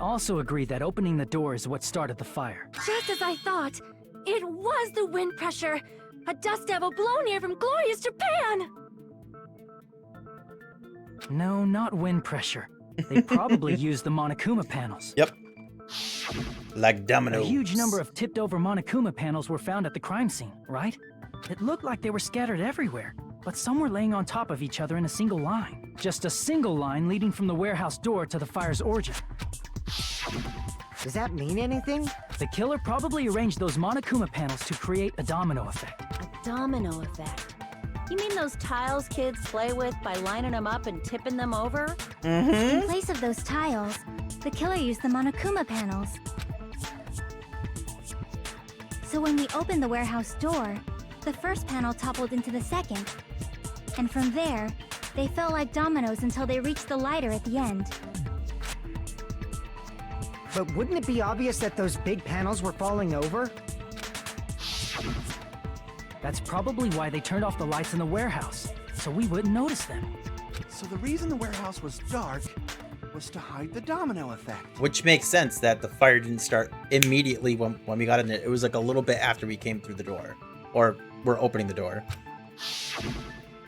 also agree that opening the door is what started the fire. Just as I thought. It was the wind pressure. A dust devil blown here from glorious Japan. No, not wind pressure. They probably used the Monokuma panels. Yep. Like dominoes. A huge number of tipped-over Monokuma panels were found at the crime scene, right? It looked like they were scattered everywhere, but some were laying on top of each other in a single line. Just a single line leading from the warehouse door to the fire's origin. Does that mean anything? The killer probably arranged those Monokuma panels to create a domino effect. A domino effect. You mean those tiles kids play with by lining them up and tipping them over? In place of those tiles, the killer used the Monokuma panels. So when we opened the warehouse door, the first panel toppled into the second. And from there, they fell like dominoes until they reached the lighter at the end. But wouldn't it be obvious that those big panels were falling over? That's probably why they turned off the lights in the warehouse, so we wouldn't notice them. So the reason the warehouse was dark was to hide the domino effect. Which makes sense that the fire didn't start immediately when we got in there. It was like a little bit after we came through the door. Or we're opening the door.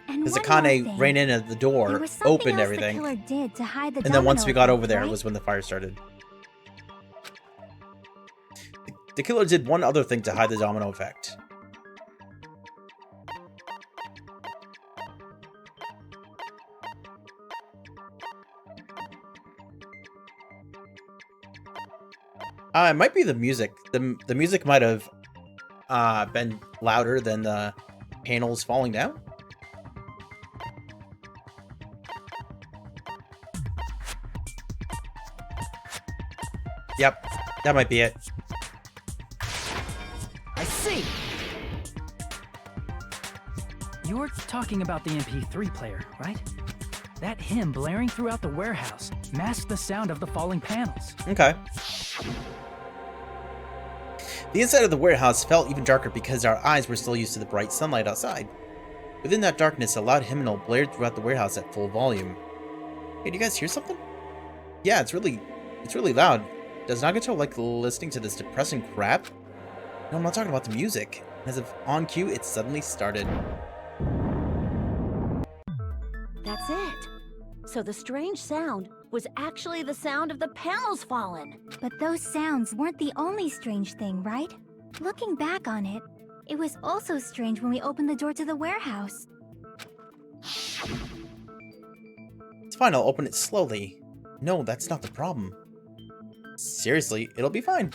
And Because one more Akane thing. ran in at the door, There was something opened else everything, the killer did to hide the and then once domino we got effect, over there right? was when the fire started. The killer did one other thing to hide the domino effect. It might be the music. The music might have been louder than the panels falling down. Yep, that might be it. I see! You're talking about the MP3 player, right? That hymn blaring throughout the warehouse masked the sound of the falling panels. Okay. The inside of the warehouse felt even darker because our eyes were still used to the bright sunlight outside. Within that darkness, a loud hymnal blared throughout the warehouse at full volume. Hey, do you guys hear something? Yeah, it's really loud. Does Nagato like listening to this depressing crap? No, I'm not talking about the music. As if on cue, it suddenly started. That's it. So the strange sound was actually the sound of the panels falling. But those sounds weren't the only strange thing, right? Looking back on it, it was also strange when we opened the door to the warehouse. It's fine, I'll open it slowly. No, that's not the problem. Seriously, it'll be fine.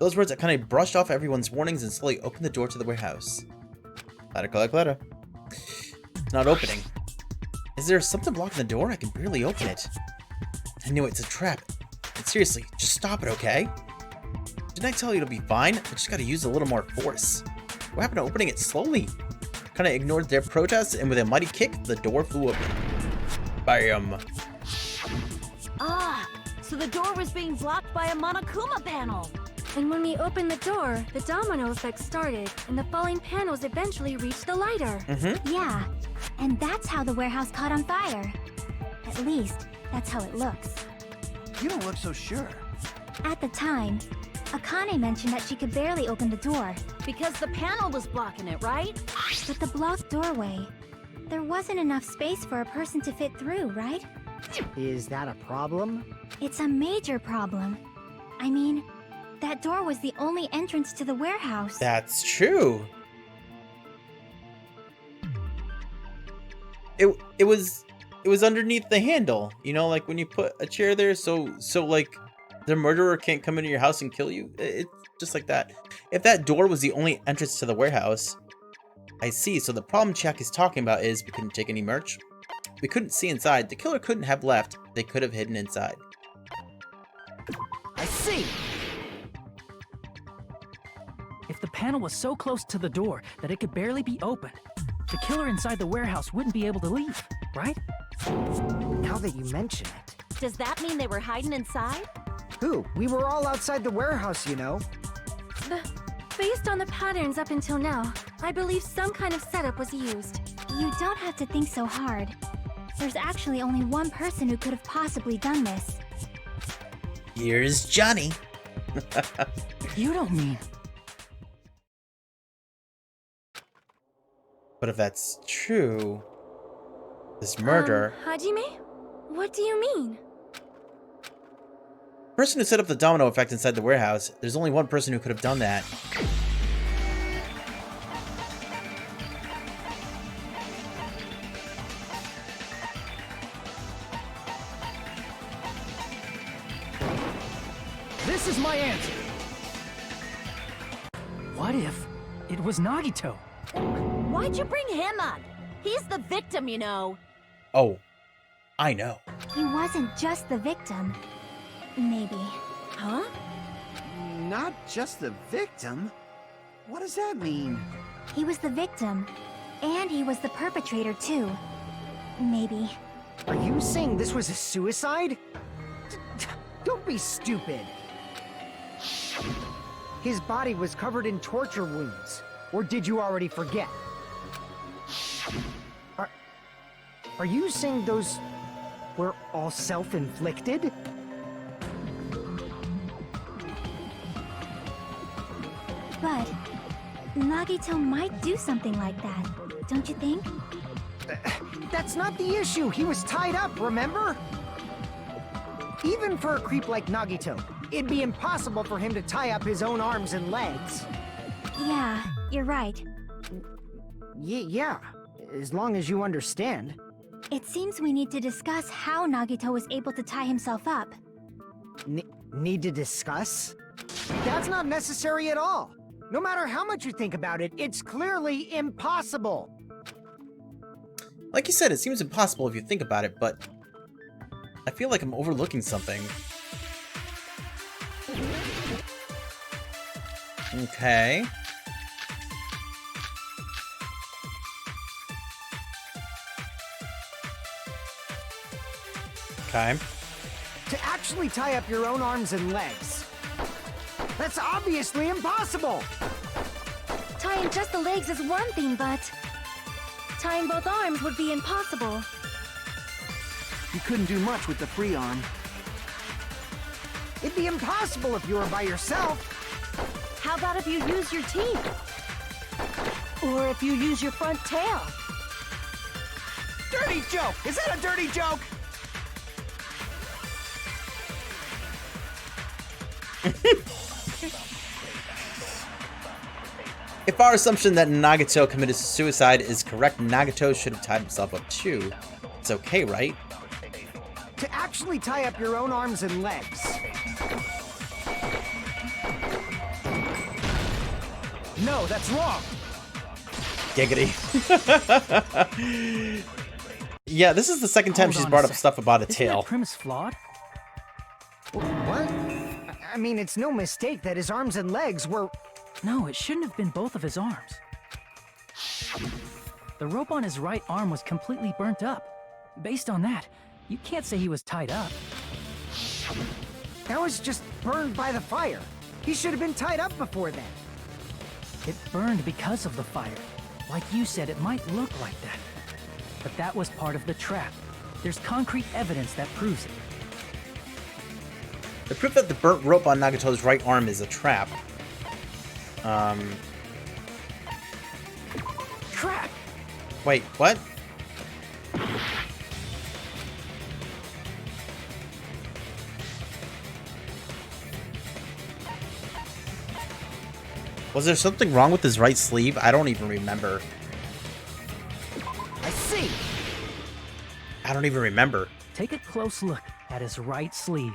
Those words that kind of brushed off everyone's warnings and slowly opened the door to the warehouse. Clatter. It's not opening. Is there something blocking the door? I can barely open it. I knew it's a trap. And seriously, just stop it, okay? Didn't I tell you it'll be fine? I just gotta use a little more force. What happened to opening it slowly? Kinda ignored their protests, and with a mighty kick, the door flew open. Bam! Ah, so the door was being blocked by a Monokuma panel. And when we opened the door, the domino effect started, and the falling panels eventually reached the lighter. Yeah, and that's how the warehouse caught on fire. At least, that's how it looks. You don't look so sure. At the time, Akane mentioned that she could barely open the door. Because the panel was blocking it, right? But the blocked doorway, there wasn't enough space for a person to fit through, right? Is that a problem? It's a major problem. I mean, that door was the only entrance to the warehouse. That's true. It was underneath the handle. You know, like when you put a chair there, so like the murderer can't come into your house and kill you. It's just like that. If that door was the only entrance to the warehouse, I see. So the problem Chuck is talking about is we couldn't take any merch. We couldn't see inside. The killer couldn't have left. They could have hidden inside. I see! If the panel was so close to the door that it could barely be opened, the killer inside the warehouse wouldn't be able to leave, right? Now that you mention it. Does that mean they were hiding inside? Who? We were all outside the warehouse, you know. Based on the patterns up until now, I believe some kind of setup was used. You don't have to think so hard. There's actually only one person who could have possibly done this. Here's Johnny. You don't mean... But if that's true, this murder... Hajime? What do you mean? The person who set up the domino effect inside the warehouse, there's only one person who could have done that. This is my answer. What if it was Nagito? Why'd you bring him up? He's the victim, you know. Oh, I know. He wasn't just the victim. Maybe. Huh? Not just the victim? What does that mean? He was the victim. And he was the perpetrator, too. Maybe. Are you saying this was a suicide? Don't be stupid. His body was covered in torture wounds. Or did you already forget? Are you saying those were all self-inflicted? But Nagito might do something like that, don't you think? That's not the issue. He was tied up, remember? Even for a creep like Nagito, it'd be impossible for him to tie up his own arms and legs. Yeah, you're right. Yeah, as long as you understand. It seems we need to discuss how Nagito was able to tie himself up. Need to discuss? That's not necessary at all. No matter how much you think about it, it's clearly impossible. Like you said, it seems impossible if you think about it, but I feel like I'm overlooking something. Okay. Okay. To actually tie up your own arms and legs. That's obviously impossible! Tying just the legs is one thing, but tying both arms would be impossible. You couldn't do much with the free arm. It'd be impossible if you were by yourself. How about if you use your teeth? Or if you use your front tail? Dirty joke! Is that a dirty joke? If our assumption that Nagito committed suicide is correct, Nagito should have tied himself up too. It's okay, right? To actually tie up your own arms and legs. No, that's wrong. Giggity. Yeah, this is the second time Hold she's on brought a up sec. stuff about a Isn't tail. that premise flawed? What? I mean, it's no mistake that his arms and legs were... No, it shouldn't have been both of his arms. The rope on his right arm was completely burnt up. Based on that, you can't say he was tied up. That was just burned by the fire. He should have been tied up before then. It burned because of the fire. Like you said, it might look like that. But that was part of the trap. There's concrete evidence that proves it. The proof that the burnt rope on Nagito's right arm is a trap. Trap! Wait, what? Was there something wrong with his right sleeve? I don't even remember. I see. I don't even remember. Take a close look at his right sleeve.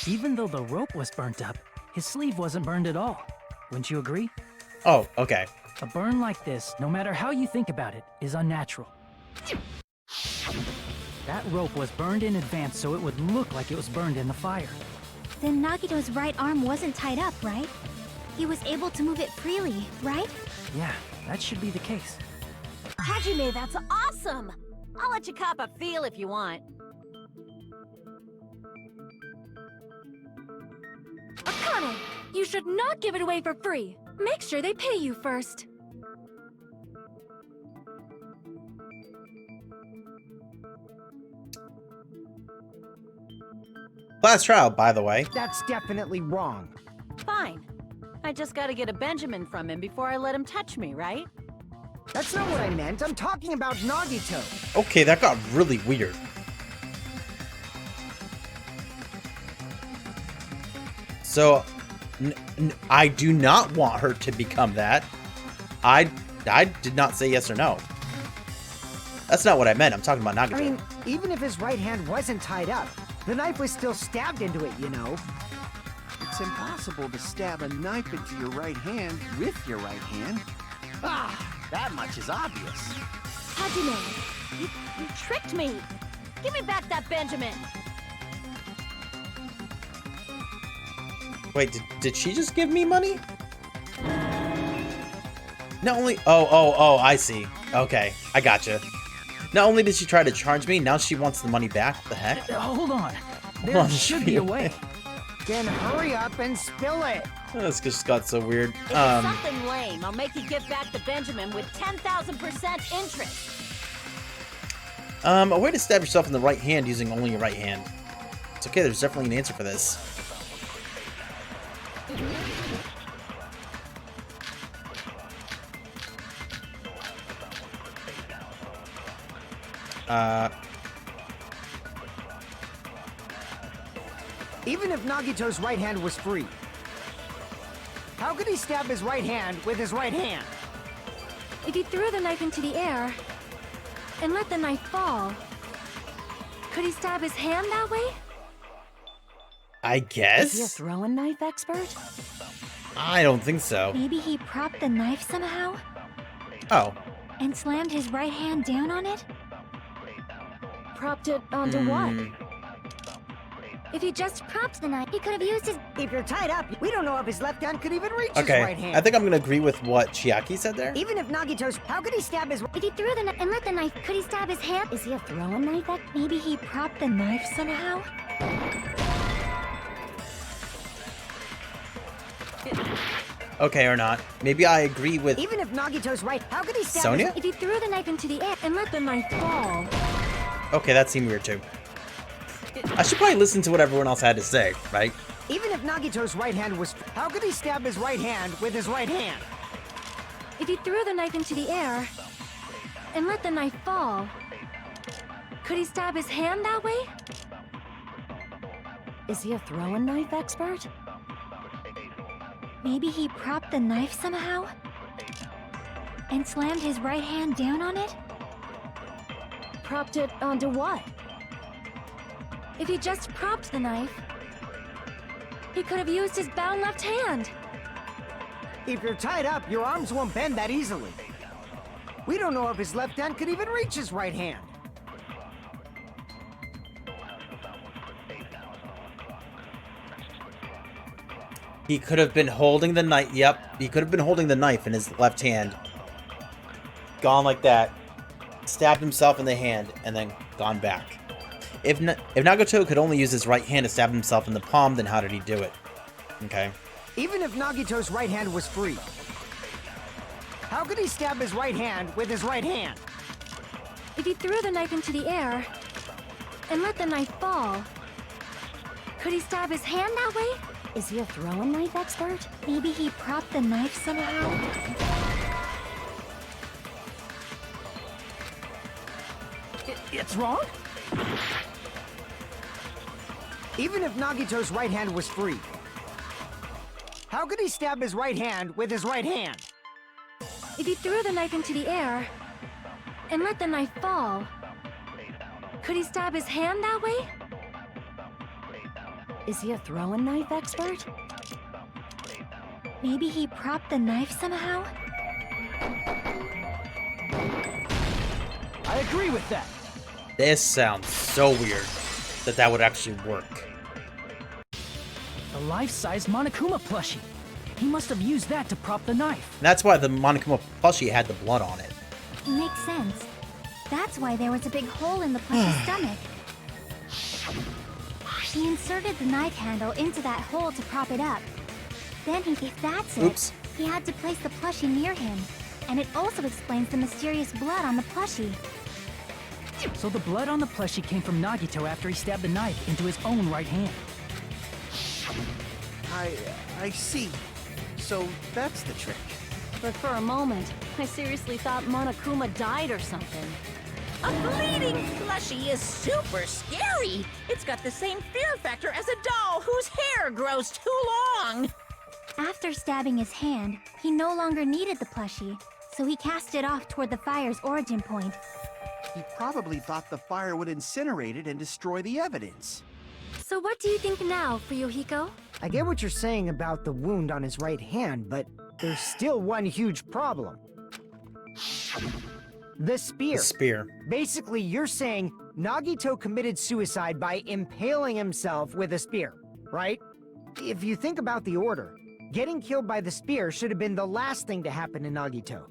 Even though the rope was burnt up, his sleeve wasn't burned at all. Wouldn't you agree? Oh, okay. A burn like this, no matter how you think about it, is unnatural. That rope was burned in advance so it would look like it was burned in the fire. Then Nagito's right arm wasn't tied up, right? He was able to move it freely, right? Yeah, that should be the case. Hajime, that's awesome! I'll let you cop a feel if you want. Akane, you should not give it away for free. Make sure they pay you first. Class trial, by the way. That's definitely wrong. Fine. I just gotta get a Benjamin from him before I let him touch me, right? That's not what I meant. I'm talking about Nagito. Okay, that got really weird. So, I do not want her to become that. I did not say yes or no. That's not what I meant. I'm talking about Nagito. I mean, even if his right hand wasn't tied up, the knife was still stabbed into it, you know? It's impossible to stab a knife into your right hand with your right hand. Ah, that much is obvious. Hajime, you tricked me. Give me back that Benjamin. Wait, did she just give me money? Not only... Oh, I see. Okay, I gotcha. Not only did she try to charge me, now she wants the money back. What the heck? Hold on. There Hold on, should be a way. Then hurry up and spill it. This just got so weird. If it's something lame, I'll make you give back the Benjamin with 10,000% interest. A way to stab yourself in the right hand using only your right hand. It's okay, there's definitely an answer for this. Even if Nagito's right hand was free, how could he stab his right hand with his right hand? If he threw the knife into the air and let the knife fall, could he stab his hand that way? I Is he a guess? throwing knife expert? I don't think so. Maybe he propped the knife somehow Oh. and slammed his right hand down on it? Propped it onto what? If he just propped the knife, he could have used his... If you're tied up, we don't know if his left hand could even reach his Okay, right hand. I think I'm gonna agree with what Chiaki said there. Even if Nagito's, how could he stab his... If he threw the knife and let the knife, could he stab his hand? Is he a throwing knife expert? Maybe he propped the knife somehow? Okay, or not. Maybe I agree with Even if Nagito's right, how could he stab Sonia? If he threw the knife into the air and let the knife fall, Okay, that seemed weird too. I should probably listen to what everyone else had to say, right? his... Even if Nagito's right hand was... How could he stab his right hand with his right hand? if he threw the knife into the air and let the knife fall, could he stab his hand that way? Is he a throwing knife expert? Maybe he propped the knife somehow and slammed his right hand down on it? Propped it onto what? If he just propped the knife, he could have used his bound left hand. If you're tied up, your arms won't bend that easily. We don't know if his left hand could even reach his right hand. He could have been holding the knife. Yep, he could have been holding the knife in his left hand. Gone like that. Stabbed himself in the hand and then gone back. If Nagito could only use his right hand to stab himself in the palm, then how did he do it? Okay. Even if Nagito's right hand was free, how could he stab his right hand with his right hand? If he threw the knife into the air and let the knife fall, could he stab his hand that way? Is he a throwing knife expert? Maybe he propped the knife somehow? It's wrong? Even if Nagito's right hand was free, how could he stab his right hand with his right hand? If he threw the knife into the air and let the knife fall, could he stab his hand that way? Is he a throwing knife expert? Maybe he propped the knife somehow? I agree with that. This sounds so weird that would actually work. The life-size Monokuma plushie. He must have used that to prop the knife. And that's why the Monokuma plushie had the blood on it. Makes sense. That's why there was a big hole in the plushie's stomach. He inserted the knife handle into that hole to prop it up. Then if that's it, Oops. he had to place the plushie near him. And it also explains the mysterious blood on the plushie. So the blood on the plushie came from Nagito after he stabbed the knife into his own right hand. I see. So that's the trick. But for a moment, I seriously thought Monokuma died or something. A bleeding plushie is super scary. It's got the same fear factor as a doll whose hair grows too long. After stabbing his hand, he no longer needed the plushie, so he cast it off toward the fire's origin point. He probably thought the fire would incinerate it and destroy the evidence. So what do you think now, Fuyuhiko? I get what you're saying about the wound on his right hand, but there's still one huge problem. The spear. The spear. Basically, you're saying Nagito committed suicide by impaling himself with a spear, right? If you think about the order, getting killed by the spear should have been the last thing to happen to Nagito.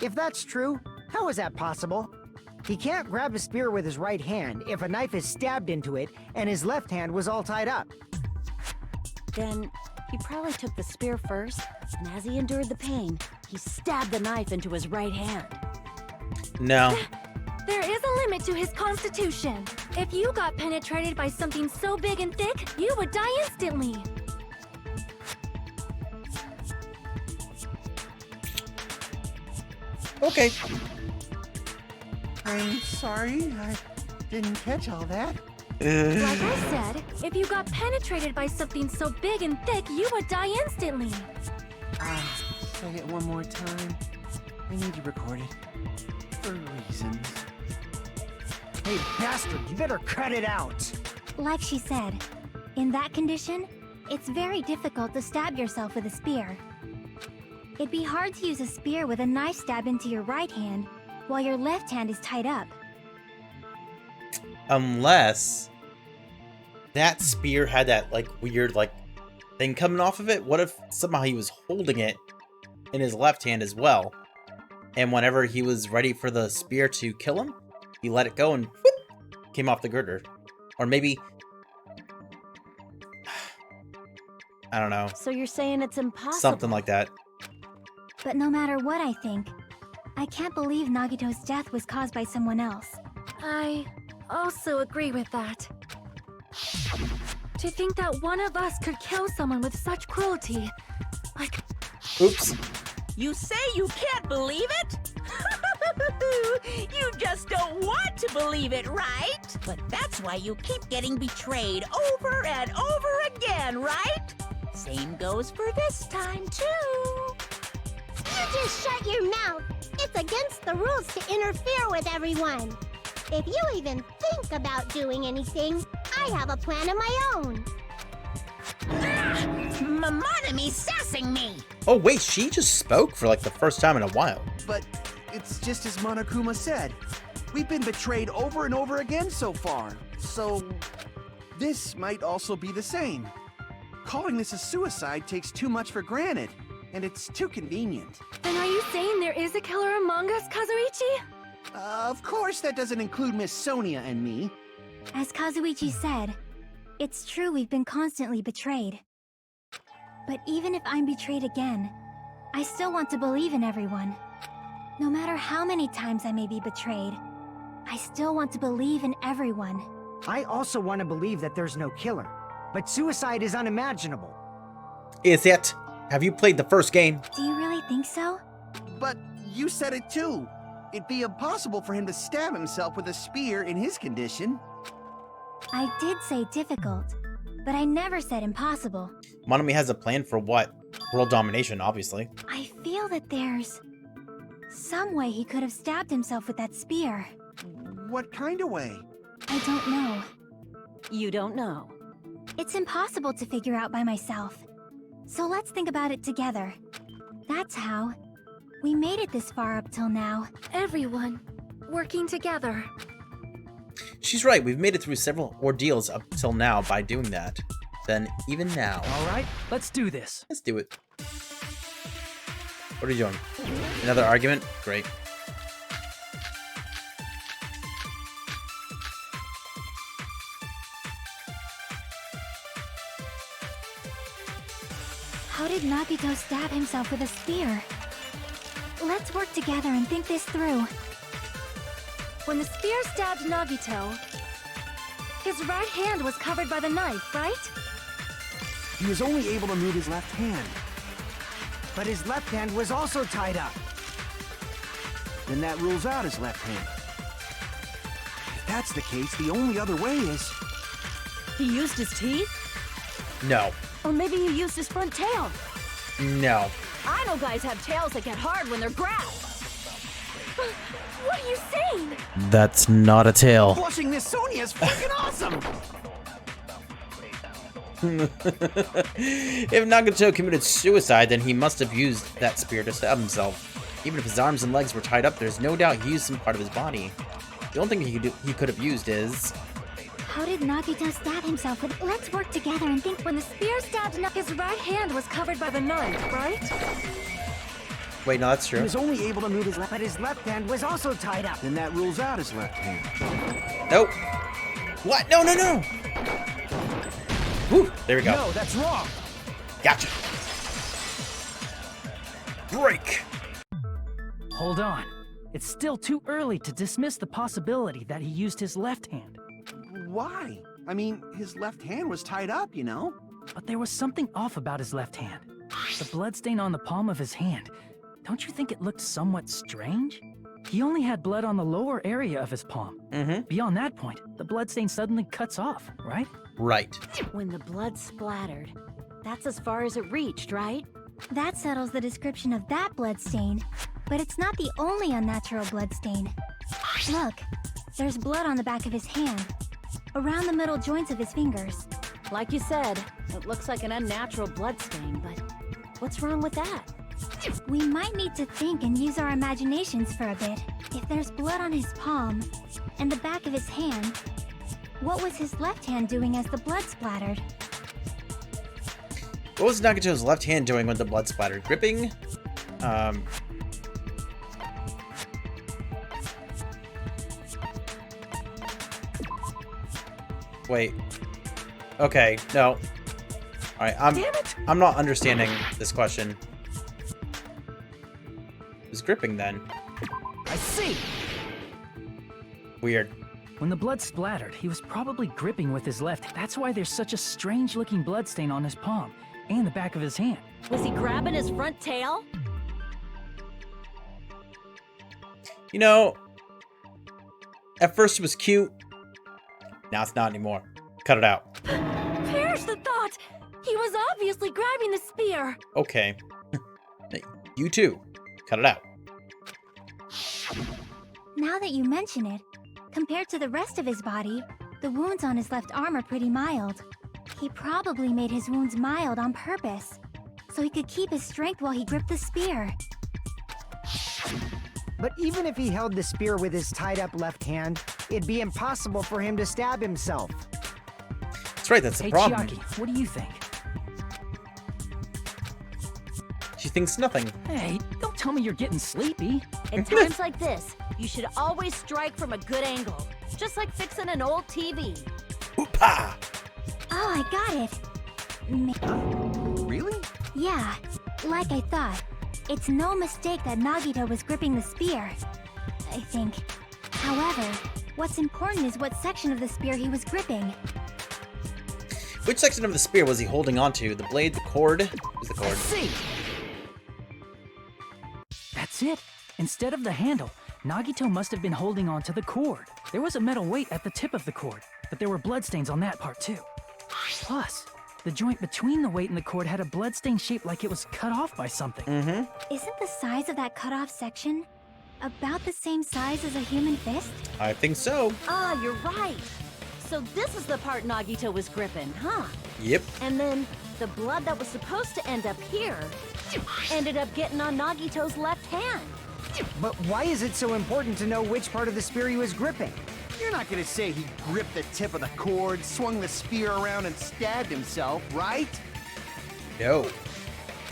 If that's true, how is that possible? He can't grab a spear with his right hand if a knife is stabbed into it and his left hand was all tied up. Then he probably took the spear first, and as he endured the pain, he stabbed the knife into his right hand. No. There is a limit to his constitution. If you got penetrated by something so big and thick, you would die instantly. Okay. I'm sorry, I didn't catch all that. Like I said, if you got penetrated by something so big and thick, you would die instantly. Say it one more time. I need to record it. For reasons. Hey, bastard, you better cut it out! Like she said, in that condition, it's very difficult to stab yourself with a spear. It'd be hard to use a spear with a knife stab into your right hand while your left hand is tied up. Unless that spear had that like weird like thing coming off of it. What if somehow he was holding it in his left hand as well, and whenever he was ready for the spear to kill him, he let it go and whoop, came off the girder? Or maybe I don't know, So you're saying it's impossible? something like that. But no matter what I think, I can't believe Nagito's death was caused by someone else. I also agree with that. To think that one of us could kill someone with such cruelty, like... Oops. You say you can't believe it? You just don't want to believe it, right? But that's why you keep getting betrayed over and over again, right? Same goes for this time, too. You just shut your mouth. It's against the rules to interfere with everyone. If you even think about doing anything, I have a plan of my own. Monami's sassing me. Oh wait, she just spoke for like the first time in a while. But it's just as Monokuma said. We've been betrayed over and over again so far. So this might also be the same. Calling this a suicide takes too much for granted, and it's too convenient. Then are you saying there is a killer among us, Kazuichi? Of course that doesn't include Miss Sonia and me. As Kazuichi said, it's true we've been constantly betrayed. But even if I'm betrayed again, I still want to believe in everyone. No matter how many times I may be betrayed, I still want to believe in everyone. I also want to believe that there's no killer, but suicide is unimaginable. Is it? Have you played the first game? Do you really think so? But you said it too. It'd be impossible for him to stab himself with a spear in his condition. I did say difficult, but I never said impossible. Monami has a plan for what? World domination, obviously. I feel that there's some way he could have stabbed himself with that spear. What kind of way? I don't know. You don't know. It's impossible to figure out by myself. So let's think about it together. That's how. We made it this far up till now. Everyone, working together. She's right, we've made it through several ordeals up till now by doing that. Then, even now, All right, let's do this. let's do it. What are you doing? Another argument? Great. How did Nagito stab himself with a spear? Let's work together and think this through. when the spear stabbed Nagito, his right hand was covered by the knife, right? He was only able to move his left hand. But his left hand was also tied up. Then that rules out his left hand. If that's the case, the only other way is... He used his teeth? No. Or maybe he used his front tail. No. I know guys have tails that get hard when they're grabbed. What are you saying? That's not a tail. Flushing this Sonya is freaking awesome! If Nagato committed suicide, then he must have used that spear to stab himself. Even if his arms and legs were tied up, there's no doubt he used some part of his body. The only thing he could have used is... How did Nagito stab himself with... Let's work together and think When the spear stabbed his right hand was covered by the knife, right? Wait, no, that's He true. was only able to move his left... But his left hand was also tied up. Then that rules out his left hand. Nope. What? No, no, no! Whew, there we go. No, that's wrong. Gotcha. Break. Hold on. It's still too early to dismiss the possibility that he used his left hand. Why? I mean, his left hand was tied up, you know? But there was something off about his left hand. The bloodstain on the palm of his hand. Don't you think it looked somewhat strange? He only had blood on the lower area of his palm. Mm-hmm. Beyond that point, the bloodstain suddenly cuts off, right? Right. When the blood splattered, that's as far as it reached, right? That settles the description of that bloodstain. But it's not the only unnatural bloodstain. Look, there's blood on the back of his hand, around the middle joints of his fingers. Like you said, it looks like an unnatural bloodstain, but what's wrong with that? We might need to think and use our imaginations for a bit. If there's blood on his palm and the back of his hand, what was his left hand doing as the blood splattered? What was Nagato's left hand doing when the blood splattered? Gripping? Wait. Okay, no. Alright, I'm not understanding this question. It was gripping then. I see. Weird. When the blood splattered, he was probably gripping with his left. That's why there's such a strange-looking bloodstain on his palm and the back of his hand. Was he grabbing his front tail? You know, at first it was cute. Now it's not anymore. Cut it out. Perish the thought! He was obviously grabbing the spear. Okay. You too. Cut it out. Now that you mention it, compared to the rest of his body, the wounds on his left arm are pretty mild. He probably made his wounds mild on purpose, so he could keep his strength while he gripped the spear. But even if he held the spear with his tied-up left hand, it'd be impossible for him to stab himself. That's right, that's the Hey, problem. Chiaki, what do you think? She thinks nothing. Hey, don't tell me you're getting sleepy. In times like this, you should always strike from a good angle. Just like fixing an old TV. Oopah! Oh, I got it! Really? Yeah, like I thought. It's no mistake that Nagito was gripping the spear, I think. However, what's important is what section of the spear he was gripping. Which section of the spear was he holding onto? The blade, the cord? It was the cord. See. That's it. Instead of the handle, Nagito must have been holding on to the cord. There was a metal weight at the tip of the cord, but there were bloodstains on that part too. Plus, the joint between the weight and the cord had a bloodstain shaped like it was cut off by something. Mm-hmm. Isn't the size of that cut-off section about the same size as a human fist? I think so. Ah, you're right. So this is the part Nagito was gripping, huh? Yep. And then the blood that was supposed to end up here ended up getting on Nagito's left hand. But why is it so important to know which part of the spear he was gripping? You're not gonna say he gripped the tip of the cord, swung the spear around, and stabbed himself, right? No.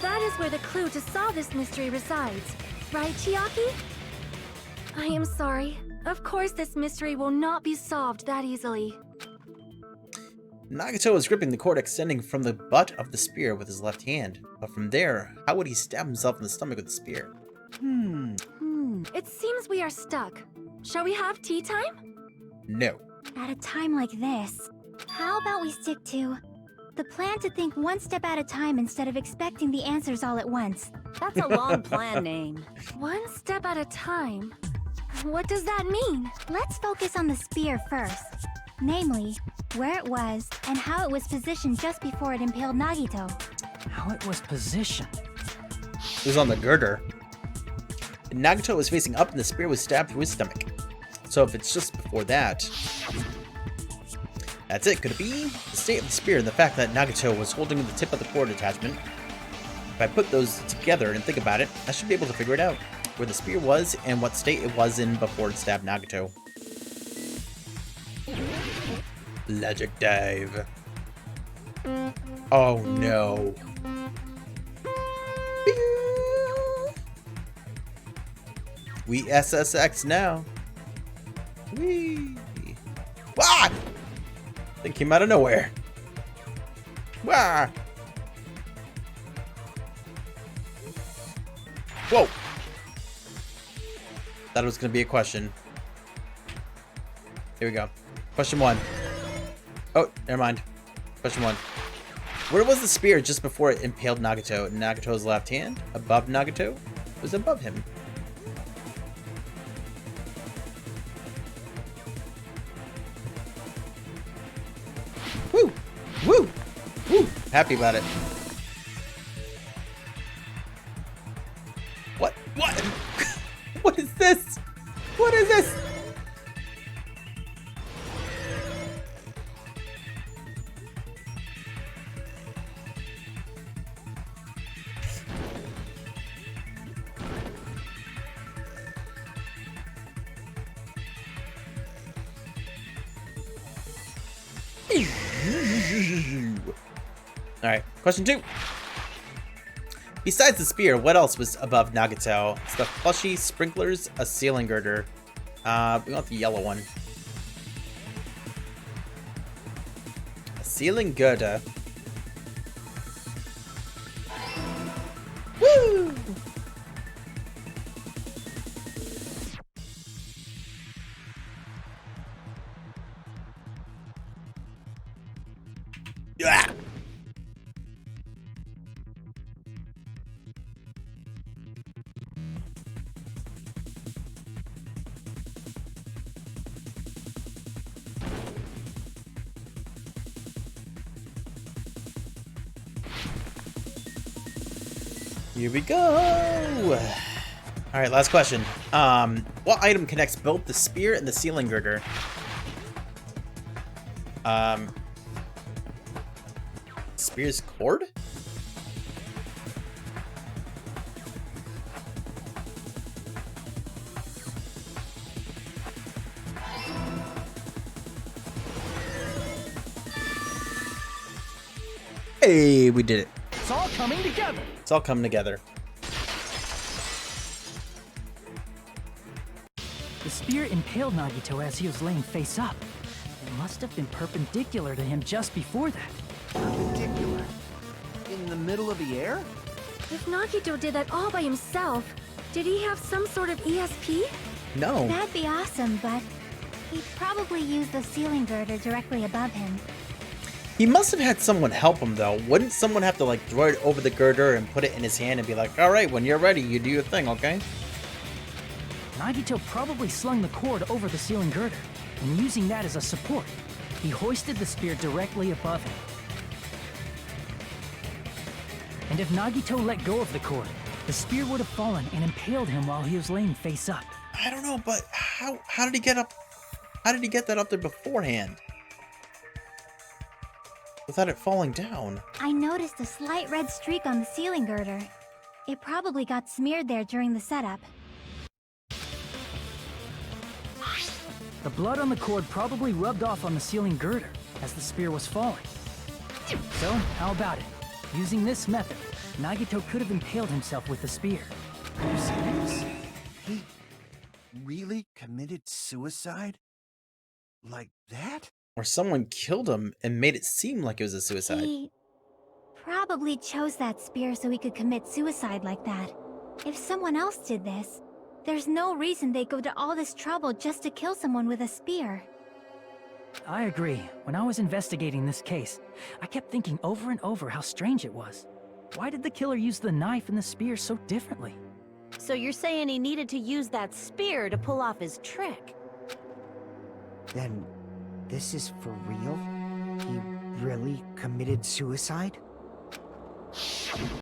That is where the clue to solve this mystery resides. Right, Chiaki? I am sorry. Of course this mystery will not be solved that easily. Nagato was gripping the cord extending from the butt of the spear with his left hand. But from there, how would he stab himself in the stomach with the spear? It seems we are stuck. Shall we have tea time? No. At a time like this, how about we stick to the plan to think one step at a time instead of expecting the answers all at once? That's a long plan name. One step at a time. What does that mean? Let's focus on the spear first. Namely, where it was and how it was positioned just before it impaled Nagito. How it was positioned. It was on the girder. Nagito was facing up and the spear was stabbed through his stomach. So if it's just before that... That's it. Could it be the state of the spear and the fact that Nagito was holding the tip of the cord attachment? If I put those together and think about it, I should be able to figure it out. Where the spear was and what state it was in before it stabbed Nagito. Logic dive. Oh no. We SSX now. Whee! Wah! They came out of nowhere. Wah! Whoa! Thought it was gonna be a question. Here we go. Question 1. Oh, never mind. Question 1. Where was the spear just before it impaled Nagito? Nagito's left hand? Above Nagito? It was above him. Woo! Woo! Woo! Happy about it. What? What? What is this? What is this? Alright, question 2. Besides the spear, what else was above Nagito? Stuffed plushie, sprinklers, a ceiling girder. We want the yellow one. A ceiling girder. Woo! Yeah! Here we go. All right, last question. What item connects both the spear and the ceiling girder? Spear's cord? Hey, we did it. It's all coming together. It's all coming together. The spear impaled Nagito as he was laying face up. It must have been perpendicular to him just before that. Perpendicular? In the middle of the air? If Nagito did that all by himself, did he have some sort of ESP? No. That'd be awesome, but he'd probably use the ceiling girder directly above him. He must have had someone help him, though. Wouldn't someone have to, like, throw it over the girder and put it in his hand and be like, alright, when you're ready, you do your thing, okay? Nagito probably slung the cord over the ceiling girder, and using that as a support, he hoisted the spear directly above him. And if Nagito let go of the cord, the spear would have fallen and impaled him while he was laying face up. I don't know, but how did he get up? How did he get that up there beforehand? Without it falling down. I noticed a slight red streak on the ceiling girder. It probably got smeared there during the setup. The blood on the cord probably rubbed off on the ceiling girder as the spear was falling. So, how about it? Using this method, Nagito could have impaled himself with the spear. Are you serious? He really committed suicide? Like that? Or someone killed him and made it seem like it was a suicide. He probably chose that spear so he could commit suicide like that. If someone else did this, There's no reason they go to all this trouble just to kill someone with a spear. I agree. When I was investigating this case, I kept thinking over and over how strange it was. Why did the killer use the knife and the spear so differently? So you're saying he needed to use that spear to pull off his trick? Then, this is for real? He really committed suicide?